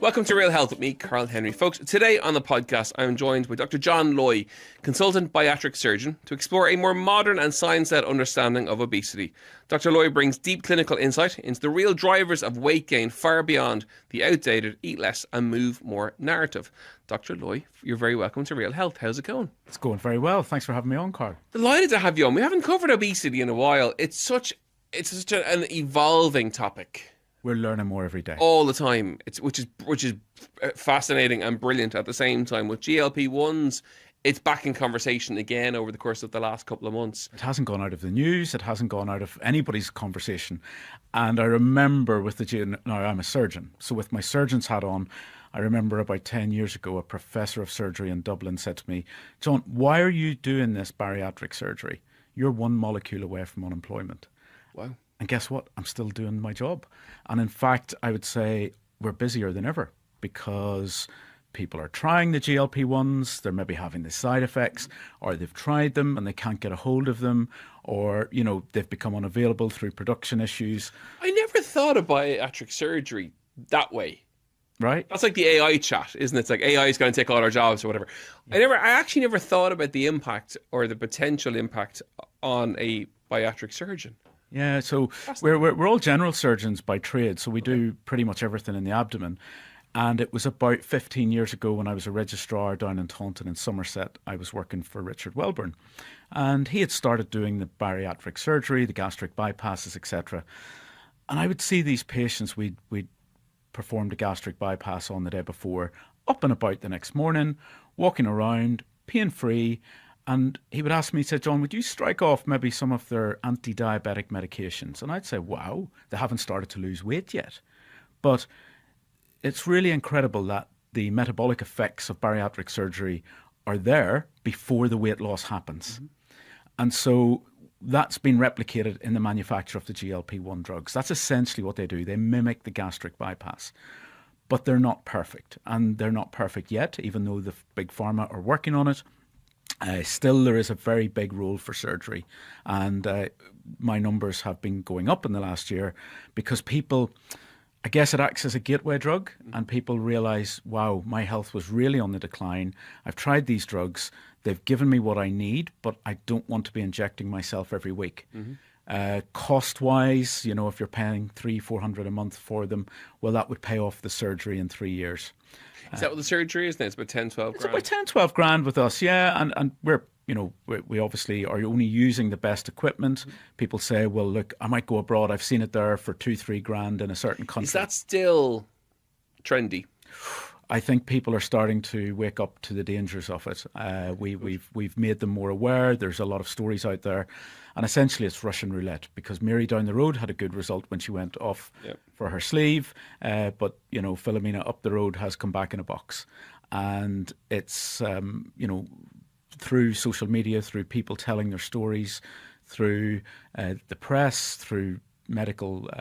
Welcome to Real Health with me, Karl Henry. Folks, today on the podcast, I'm joined by Dr. John Loy, consultant bariatric surgeon, to explore a more modern and science-led understanding of obesity. Dr. Loy brings deep clinical insight into the real drivers of weight gain far beyond the outdated eat less and move more narrative. Dr. Loy, you're very welcome to Real Health. How's it going? It's going very well. Thanks for having me on, Karl. Delighted to have you on. We haven't covered obesity in a while. It's such an evolving topic. We're learning more every day. All the time, which is fascinating and brilliant at the same time. With GLP-1s, it's back in conversation again over the course of the last couple of months. It hasn't gone out of the news. It hasn't gone out of anybody's conversation. And I remember now I'm a surgeon, so with my surgeon's hat on, I remember about 10 years ago, a professor of surgery in Dublin said to me, "John, why are you doing this bariatric surgery? You're one molecule away from unemployment." Wow. And guess what? I'm still doing my job. And in fact, I would say we're busier than ever because people are trying the GLP-1s, they're maybe having the side effects, or they've tried them and they can't get a hold of them, or, they've become unavailable through production issues. I never thought of bariatric surgery that way. Right? That's like the AI chat, isn't it? It's like AI is going to take all our jobs or whatever. Yeah. I actually never thought about the impact or the potential impact on a bariatric surgeon. Yeah, so we're all general surgeons by trade, so we do pretty much everything in the abdomen. And it was about 15 years ago when I was a registrar down in Taunton in Somerset. I was working for Richard Welburn, and he had started doing the bariatric surgery, the gastric bypasses, etc. And I would see these patients we'd performed a gastric bypass on the day before, up and about the next morning, walking around, pain-free. And he would ask me, he said, "John, would you strike off maybe some of their anti-diabetic medications?" And I'd say, wow, they haven't started to lose weight yet. But it's really incredible that the metabolic effects of bariatric surgery are there before the weight loss happens. Mm-hmm. And so that's been replicated in the manufacture of the GLP-1 drugs. That's essentially what they do. They mimic the gastric bypass. But they're not perfect. And they're not perfect yet, even though the big pharma are working on it. Still, there is a very big role for surgery, and my numbers have been going up in the last year because people, I guess it acts as a gateway drug, and people realise, wow, my health was really on the decline. I've tried these drugs. They've given me what I need, but I don't want to be injecting myself every week. Mm-hmm. Cost-wise, if you're paying $300-400 a month for them, well, that would pay off the surgery in 3 years. Is that what the surgery is then? It's about 10-12 grand? It's about 10-12 grand with us, yeah. And we're, we obviously are only using the best equipment. Mm-hmm. People say, well, look, I might go abroad. I've seen it there for 2-3 grand in a certain country. Is that still trendy? I think people are starting to wake up to the dangers of it. We've made them more aware. There's a lot of stories out there. And essentially it's Russian roulette because Mary down the road had a good result when she went off for her sleeve. But, Philomena up the road has come back in a box. And it's, through social media, through people telling their stories, through the press, through medical,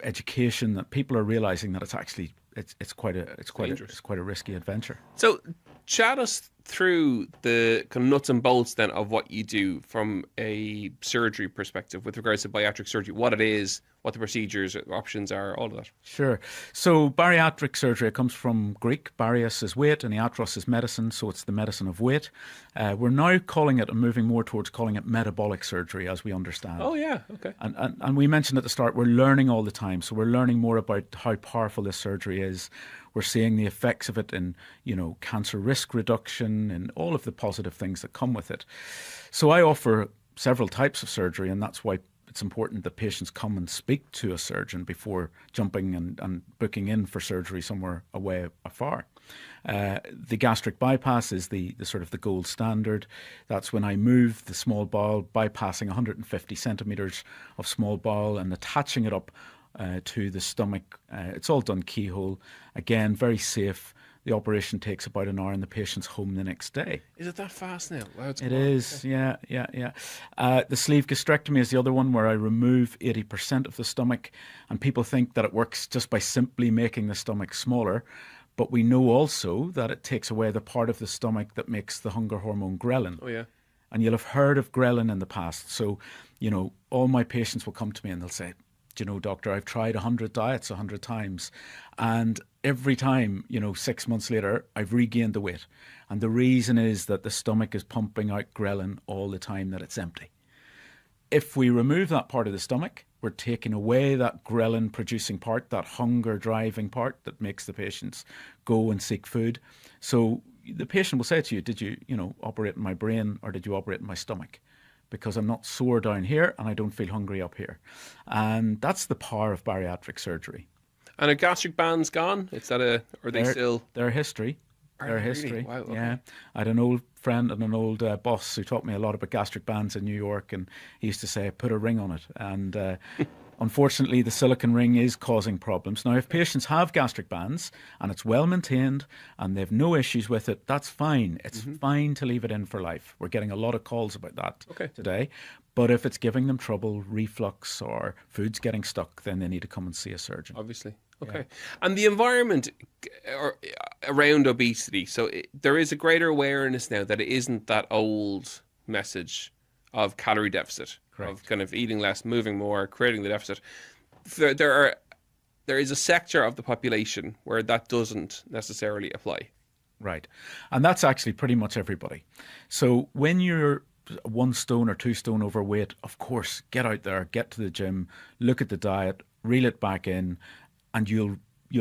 education, that people are realizing that it's actually it's quite a risky adventure. So chat us through the kind of nuts and bolts then of what you do from a surgery perspective with regards to bariatric surgery, what it is, what the procedures, options are, all of that. Sure. So bariatric surgery, it comes from Greek. Barias is weight and iatros is medicine, so it's the medicine of weight. We're now calling it and moving more towards calling it metabolic surgery as we understand. Oh, yeah. Okay. And we mentioned at the start, we're learning all the time. So we're learning more about how powerful this surgery is. We're seeing the effects of it in, cancer risk reduction and all of the positive things that come with it. So I offer several types of surgery, and that's why it's important that patients come and speak to a surgeon before jumping and booking in for surgery somewhere away afar. The gastric bypass is the sort of the gold standard. That's when I move the small bowel, bypassing 150 centimetres of small bowel and attaching it up to the stomach. It's all done keyhole. Again, very safe. The operation takes about an hour and the patient's home the next day. Is it that fast now? Wow, it is, yeah. The sleeve gastrectomy is the other one where I remove 80% of the stomach, and people think that it works just by simply making the stomach smaller. But we know also that it takes away the part of the stomach that makes the hunger hormone ghrelin. Oh, yeah. And you'll have heard of ghrelin in the past. So, all my patients will come to me and they'll say, doctor, I've tried 100 diets 100 times. And every time, 6 months later, I've regained the weight. And the reason is that the stomach is pumping out ghrelin all the time that it's empty. If we remove that part of the stomach, we're taking away that ghrelin producing part, that hunger driving part that makes the patients go and seek food. So the patient will say to you, did you, operate in my brain or did you operate in my stomach? Because I'm not sore down here and I don't feel hungry up here. And that's the power of bariatric surgery. And are gastric bands gone? Are they still? They're history. Their history. Really? Wow, okay. Yeah. I had an old friend and an old boss who taught me a lot about gastric bands in New York, and he used to say, put a ring on it. And unfortunately, the silicone ring is causing problems. Now, if patients have gastric bands and it's well maintained and they've no issues with it, that's fine. It's fine to leave it in for life. We're getting a lot of calls about that today. But if it's giving them trouble, reflux or food's getting stuck, then they need to come and see a surgeon. Obviously. Okay. Yeah. And the environment around obesity. So there is a greater awareness now that it isn't that old message of calorie deficit, Correct. Of kind of eating less, moving more, creating the deficit. There is a sector of the population where that doesn't necessarily apply. Right. And that's actually pretty much everybody. So when you're 1 stone or 2 stone overweight, of course, get out there, get to the gym, look at the diet, reel it back in, and you'll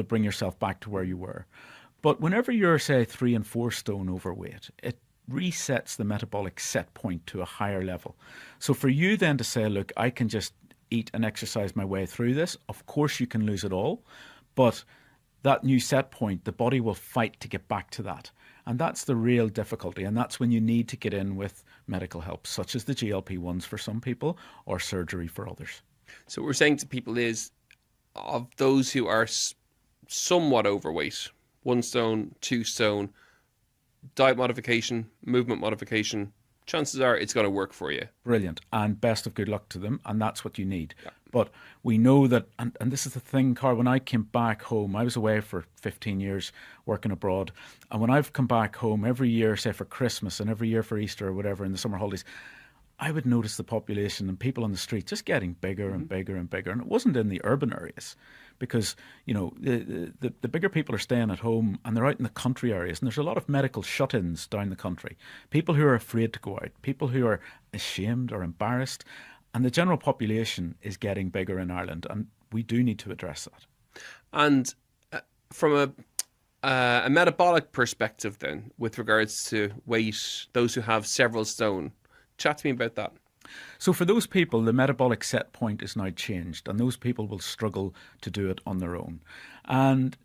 bring yourself back to where you were. But whenever you're, say, 3 and 4 stone overweight, it resets the metabolic set point to a higher level. So for you then to say, look, I can just eat and exercise my way through this, of course you can lose it all, but that new set point, the body will fight to get back to that. And that's the real difficulty. And that's when you need to get in with medical help, such as the GLP-1s for some people or surgery for others. So what we're saying to people is, of those who are somewhat overweight, 1 stone, 2 stone, diet modification, movement modification, chances are it's going to work for you. Brilliant. And best of good luck to them. And that's what you need. Yeah. But we know that, and this is the thing, Karl, when I came back home, I was away for 15 years working abroad. And when I've come back home every year, say for Christmas and every year for Easter or whatever in the summer holidays, I would notice the population and people on the street just getting bigger and bigger and bigger. And it wasn't in the urban areas because, the bigger people are staying at home and they're out in the country areas. And there's a lot of medical shut-ins down the country. People who are afraid to go out, people who are ashamed or embarrassed. And the general population is getting bigger in Ireland. And we do need to address that. And from a metabolic perspective then, with regards to weight, those who have several stone, chat to me about that. So for those people, the metabolic set point is now changed, and those people will struggle to do it on their own. And,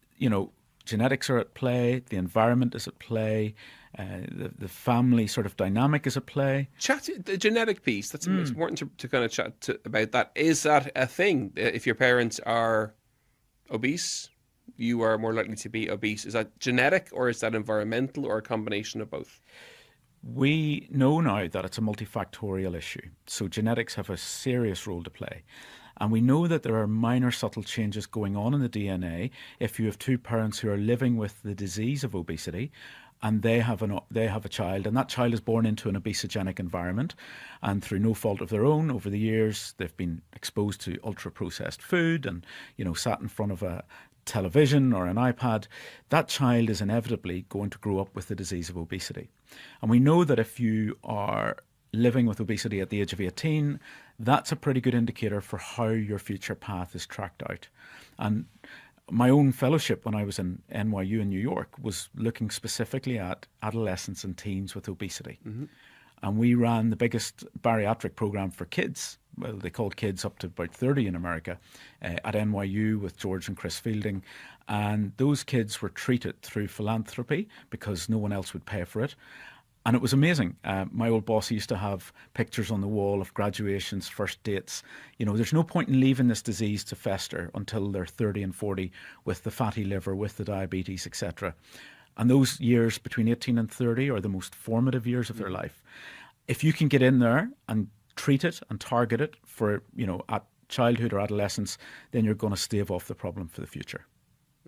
genetics are at play, the environment is at play, the family sort of dynamic is at play. The genetic piece, that's it's important to kind of chat about that. Is that a thing? If your parents are obese, you are more likely to be obese. Is that genetic or is that environmental or a combination of both? We know now that it's a multifactorial issue. So genetics have a serious role to play. And we know that there are minor subtle changes going on in the DNA if you have 2 parents who are living with the disease of obesity and they have a child, and that child is born into an obesogenic environment, and through no fault of their own over the years they've been exposed to ultra-processed food and sat in front of a television or an iPad. That child is inevitably going to grow up with the disease of obesity. And we know that if you are living with obesity at the age of 18, that's a pretty good indicator for how your future path is tracked out. And my own fellowship when I was in NYU in New York was looking specifically at adolescents and teens with obesity. Mm-hmm. And we ran the biggest bariatric program for kids. Well, they called kids up to about 30 in America at NYU with George and Chris Fielding. And those kids were treated through philanthropy because no one else would pay for it. And it was amazing. My old boss used to have pictures on the wall of graduations, first dates. There's no point in leaving this disease to fester until they're 30 and 40 with the fatty liver, with the diabetes, etc. And those years between 18 and 30 are the most formative years of their life. If you can get in there and treat it and target it for, at childhood or adolescence, then you're going to stave off the problem for the future.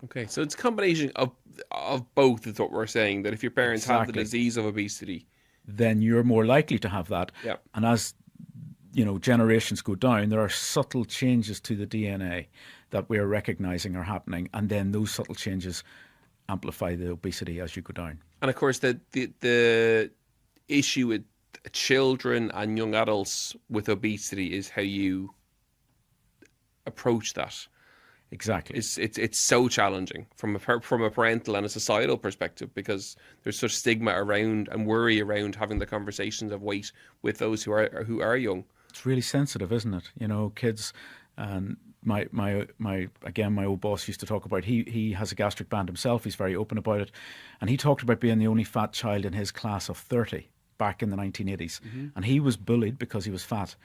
Okay, so it's a combination of both is what we're saying, that if your parents have the disease of obesity, then you're more likely to have that. Yep. And as generations go down, there are subtle changes to the DNA that we are recognizing are happening, and then those subtle changes amplify the obesity as you go down. And of course, the issue with children and young adults with obesity is how you approach that. Exactly. It's so challenging from a parental and a societal perspective, because there's such stigma around and worry around having the conversations of weight with those who are young. It's really sensitive, isn't it? Kids, and my old boss used to talk about, he has a gastric band himself. He's very open about it, and he talked about being the only fat child in his class of 30 back in the 1980s, and he was bullied because he was fat.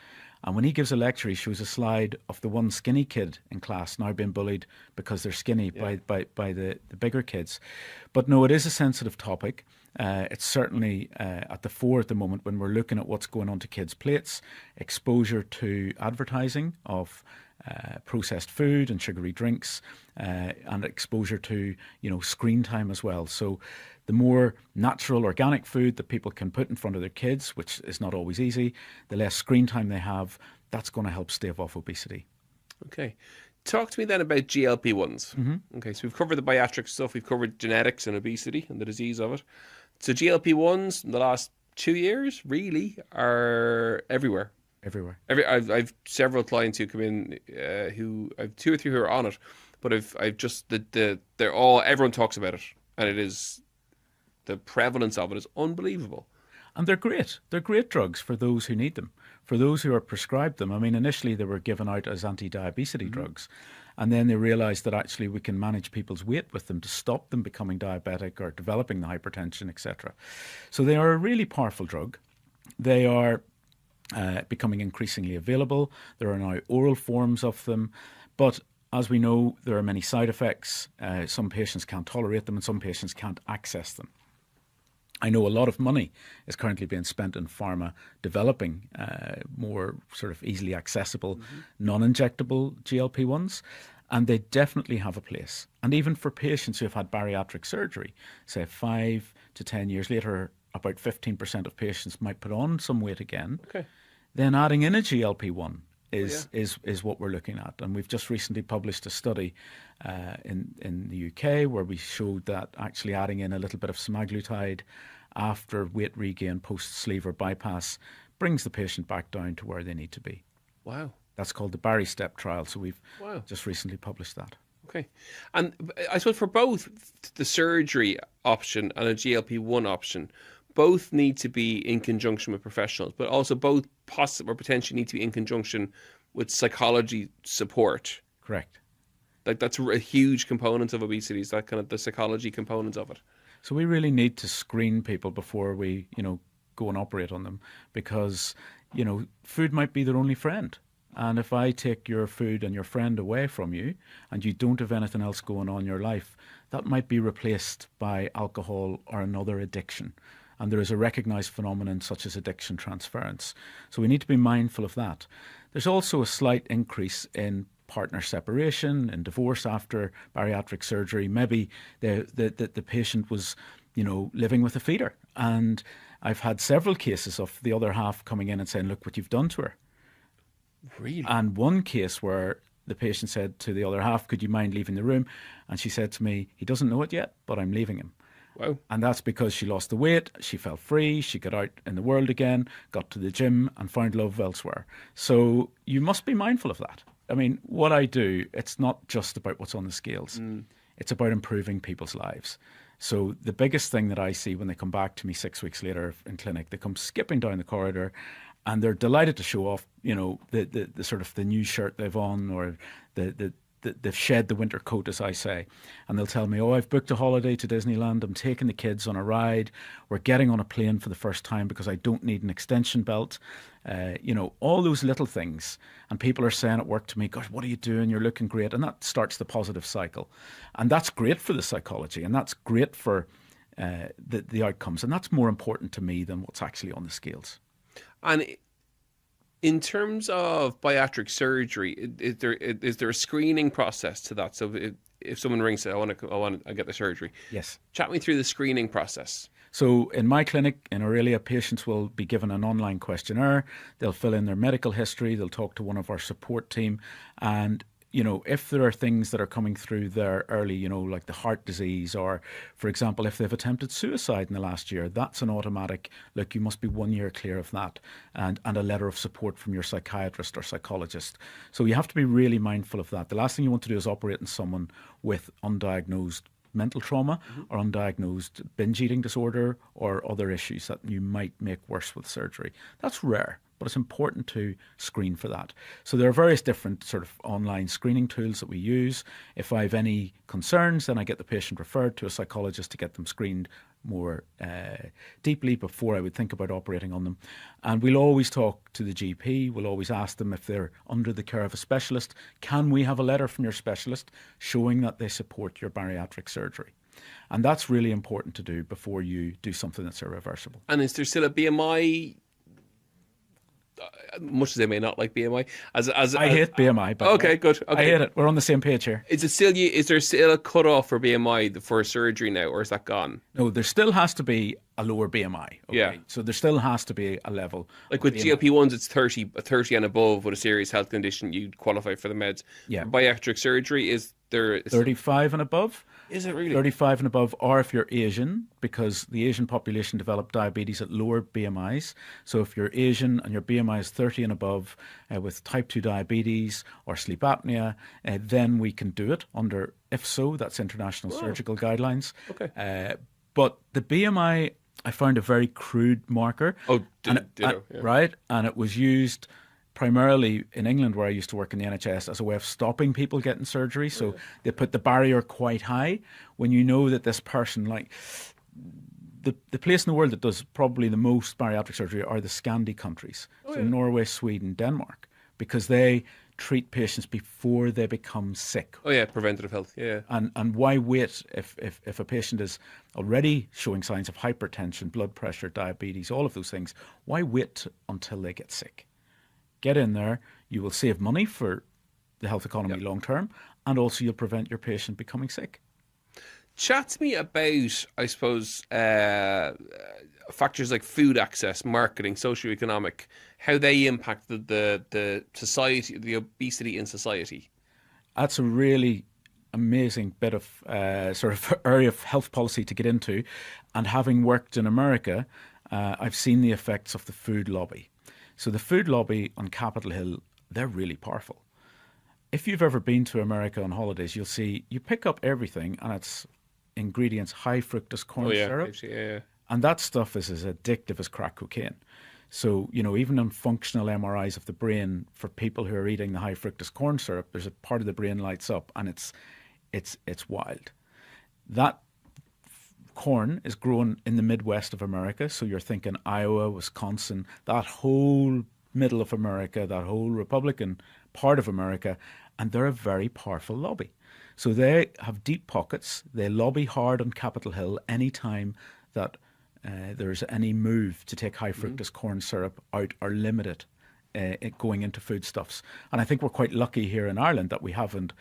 And when he gives a lecture, he shows a slide of the one skinny kid in class now being bullied because they're skinny by the bigger kids. But no, it is a sensitive topic. It's certainly at the fore at the moment when we're looking at what's going on to kids' plates, exposure to advertising of processed food and sugary drinks, and exposure to screen time as well. So the more natural, organic food that people can put in front of their kids, which is not always easy, the less screen time they have, that's going to help stave off obesity. Okay. Talk to me then about GLP-1s. Okay, so we've covered the bariatric stuff, we've covered genetics and obesity and the disease of it. So GLP-1s in the last 2 years really are everywhere. Everywhere. I've several clients who come in who I've 2 or 3 who are on it, but I've just they're all, everyone talks about it, and it is, the prevalence of it is unbelievable. And they're great. They're great drugs for those who need them, for those who are prescribed them. I mean, initially they were given out as anti-diabetes drugs, and then they realised that actually we can manage people's weight with them to stop them becoming diabetic or developing the hypertension, etc. So they are a really powerful drug. They are becoming increasingly available. There are now oral forms of them, but as we know, there are many side effects. Some patients can't tolerate them and some patients can't access them. I know a lot of money is currently being spent in pharma developing more sort of easily accessible, non-injectable GLP-1s, and they definitely have a place. And even for patients who have had bariatric surgery, say 5 to 10 years later, about 15% of patients might put on some weight again. Okay. Then adding in a GLP-1 is what we're looking at. And we've just recently published a study in the UK where we showed that actually adding in a little bit of semaglutide after weight regain post-sleeve or bypass brings the patient back down to where they need to be. Wow. That's called the Bari-STEP trial. So we've just recently published that. Okay. And I suppose for both the surgery option and a GLP-1 option, both need to be in conjunction with professionals, but also both possibly or potentially need to be in conjunction with psychology support. Correct. Like that's a huge component of obesity, is that kind of the psychology component of it. So we really need to screen people before we, go and operate on them, because, food might be their only friend. And if I take your food and your friend away from you and you don't have anything else going on in your life, that might be replaced by alcohol or another addiction. And there is a recognised phenomenon such as addiction transference. So we need to be mindful of that. There's also a slight increase in partner separation and divorce after bariatric surgery. Maybe the patient was, living with a feeder. And I've had several cases of the other half coming in and saying, look what you've done to her. Really? And one case where the patient said to the other half, could you mind leaving the room? And she said to me, he doesn't know it yet, but I'm leaving him. Wow. And that's because she lost the weight, she felt free, she got out in the world again, got to the gym and found love elsewhere. So you must be mindful of that. I mean, what I do, it's not just about what's on the scales. It's about improving people's lives. So the biggest thing that I see when they come back to me 6 weeks later in clinic, they come skipping down the corridor and they're delighted to show off, the sort of the new shirt they've on, or they've shed the winter coat, as I say. And they'll tell me, I've booked a holiday to Disneyland. I'm taking the kids on a ride. We're getting on a plane for the first time because I don't need an extension belt. All those little things. And people are saying at work to me, gosh, what are you doing? You're looking great. And that starts the positive cycle. And that's great for the psychology. And that's great for the outcomes. And that's more important to me than what's actually on the scales. And in terms of bariatric surgery, is there a screening process to that? So if someone rings and says, I want to get the surgery. Yes. Chat me through the screening process. So in my clinic in Aurelia, patients will be given an online questionnaire. They'll fill in their medical history. They'll talk to one of our support team. And, if there are things that are coming through there early, like the heart disease, or, for example, if they've attempted suicide in the last year, that's an automatic, look, you must be 1 year clear of that, and a letter of support from your psychiatrist or psychologist. So you have to be really mindful of that. The last thing you want to do is operate on someone with undiagnosed mental trauma or undiagnosed binge eating disorder or other issues that you might make worse with surgery. That's rare, but it's important to screen for that. So there are various different sort of online screening tools that we use. If I have any concerns, then I get the patient referred to a psychologist to get them screened more deeply before I would think about operating on them. And we'll always talk to the GP. We'll always ask them if they're under the care of a specialist. Can we have a letter from your specialist showing that they support your bariatric surgery? And that's really important to do before you do something that's irreversible. And is there still a BMI? Much as they may not like BMI, I hate BMI. But okay, good. Okay. I hate it. We're on the same page here. Is there still a cutoff for BMI for surgery now, or is that gone? No, there still has to be a lower BMI. Okay? Yeah. So there still has to be a level. Like with GLP-1s, it's 30 and above with a serious health condition, you'd qualify for the meds. Yeah. For bariatric surgery, is there 35 and above? Is it really? 35 and above, or if you're Asian, because the Asian population develop diabetes at lower BMIs. So if you're Asian and your BMI is 30 and above with type 2 diabetes or sleep apnea, then we can do it under IFSO, that's International Surgical Guidelines. Okay. But the BMI, I found a very crude marker. Oh, right? And it was used primarily in England, where I used to work in the NHS, as a way of stopping people getting surgery. So they put the barrier quite high. When you know that this person, like the place in the world that does probably the most bariatric surgery are the Scandi countries. So Norway, Sweden, Denmark, because they treat patients before they become sick. Oh yeah, preventative health. Yeah. And why wait if a patient is already showing signs of hypertension, blood pressure, diabetes, all of those things? Why wait until they get sick? Get in there, you will save money for the health economy long term, and also you'll prevent your patient becoming sick. Chat to me about, I suppose, factors like food access, marketing, socioeconomic, how they impact the society, the obesity in society. That's a really amazing bit of sort of area of health policy to get into. And having worked in America, I've seen the effects of the food lobby. So the food lobby on Capitol Hill, they're really powerful. If you've ever been to America on holidays, you'll see you pick up everything and it's ingredients, high fructose corn syrup. Yeah. And that stuff is as addictive as crack cocaine. So, even on functional MRIs of the brain for people who are eating the high fructose corn syrup, there's a part of the brain lights up and it's wild. That corn is grown in the Midwest of America. So you're thinking Iowa, Wisconsin, that whole middle of America, that whole Republican part of America, and they're a very powerful lobby. So they have deep pockets. They lobby hard on Capitol Hill anytime that there's any move to take high fructose corn syrup out or limit it going into foodstuffs. And I think we're quite lucky here in Ireland that we haven't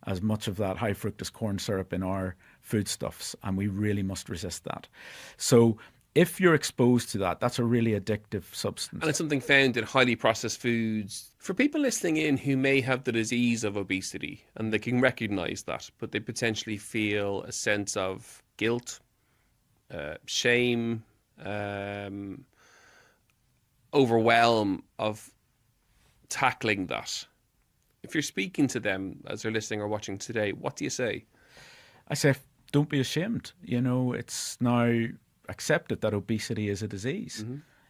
as much of that high fructose corn syrup in our foodstuffs, and we really must resist that. So if you're exposed to that, that's a really addictive substance. And it's something found in highly processed foods. For people listening in who may have the disease of obesity, and they can recognise that, but they potentially feel a sense of guilt, shame, overwhelm of tackling that. If you're speaking to them as they're listening or watching today, what do you say? I say, don't be ashamed. It's now accepted that obesity is a disease.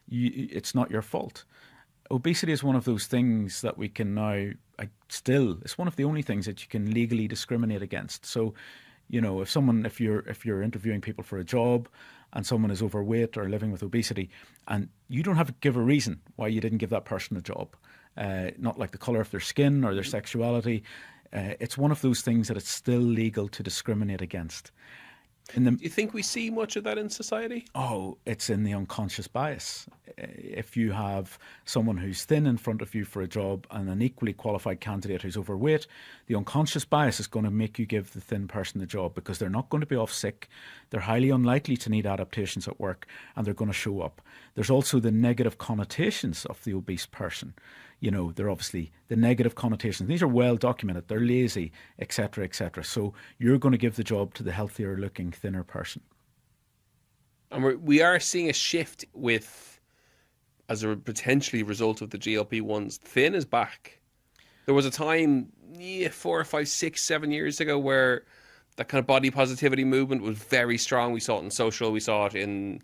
It's not your fault. Obesity is one of those things that we can now, it's one of the only things that you can legally discriminate against. So, if you're interviewing people for a job and someone is overweight or living with obesity, and you don't have to give a reason why you didn't give that person a job, not like the colour of their skin or their sexuality, it's one of those things that it's still legal to discriminate against. Do you think we see much of that in society? Oh, it's in the unconscious bias. If you have someone who's thin in front of you for a job and an equally qualified candidate who's overweight, the unconscious bias is going to make you give the thin person the job because they're not going to be off sick. They're highly unlikely to need adaptations at work, and they're going to show up. There's also the negative connotations of the obese person. You know, they're obviously the negative connotations. These are well documented. They're lazy, etc., etc. So you're going to give the job to the healthier looking, thinner person. And we are seeing a shift as a potentially result of the GLP-1s. Thin is back. There was a time 4 or 5, 6, 7 years ago where that kind of body positivity movement was very strong. We saw it in social. We saw it in...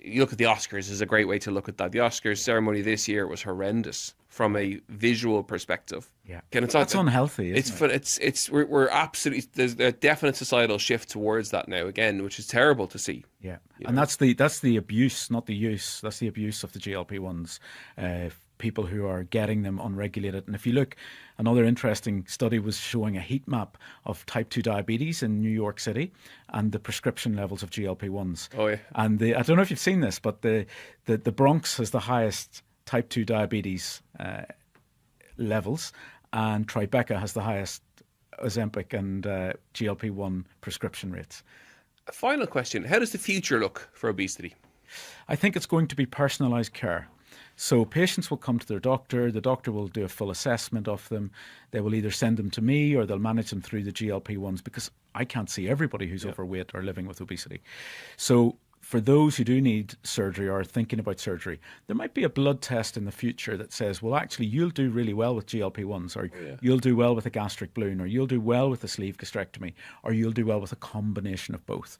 You look at the Oscars is a great way to look at that. The Oscars ceremony this year was horrendous from a visual perspective. Yeah, and it's that's unhealthy. We're absolutely, there's a definite societal shift towards that now again, which is terrible to see. Yeah, and that's the abuse, not the use. That's the abuse of the GLP-1s. People who are getting them unregulated. And if you look, another interesting study was showing a heat map of type 2 diabetes in New York City and the prescription levels of GLP-1s. Oh, yeah. And I don't know if you've seen this, but the Bronx has the highest type 2 diabetes levels, and Tribeca has the highest Ozempic and GLP-1 prescription rates. A final question. How does the future look for obesity? I think it's going to be personalised care. So patients will come to their doctor. The doctor will do a full assessment of them. They will either send them to me or they'll manage them through the GLP-1s because I can't see everybody who's overweight or living with obesity. So for those who do need surgery or are thinking about surgery, there might be a blood test in the future that says, well, actually, you'll do really well with GLP-1s, or you'll do well with a gastric balloon, or you'll do well with a sleeve gastrectomy, or you'll do well with a combination of both.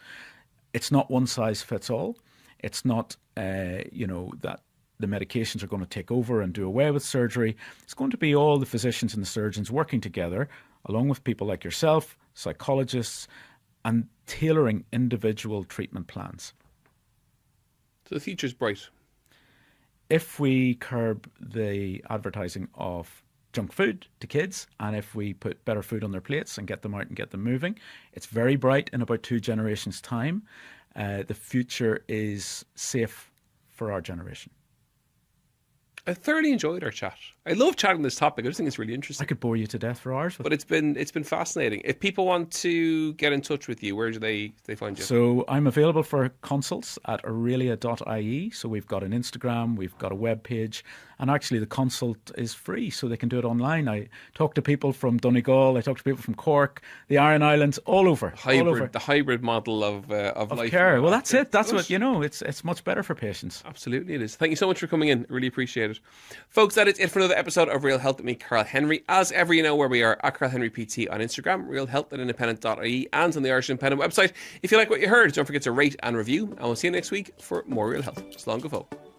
It's not one size fits all. It's not, that the medications are going to take over and do away with surgery. It's going to be all the physicians and the surgeons working together, along with people like yourself, psychologists, and tailoring individual treatment plans. So the future's bright. If we curb the advertising of junk food to kids, and if we put better food on their plates and get them out and get them moving, it's very bright in about 2 generations' time. The future is safe for our generation. I thoroughly enjoyed our chat. I love chatting this topic. I just think it's really interesting. I could bore you to death for hours. But it's been fascinating. If people want to get in touch with you, where do they find you? So I'm available for consults at aurelia.ie. So we've got an Instagram, we've got a web page, and actually the consult is free, so they can do it online. I talk to people from Donegal, I talk to people from Cork, the Aran Islands, all over. The hybrid model of life care. Well, that's it. That's what it's much better for patients. Absolutely, it is. Thank you so much for coming in. Really appreciate it, folks. That is it for another episode of Real Health with me, Karl Henry. As ever, you know where we are at Karl Henry PT on Instagram, realhealth@independent.ie, and on the Irish Independent website. If you like what you heard, don't forget to rate and review, and we'll see you next week for more Real Health. Slán go fóill.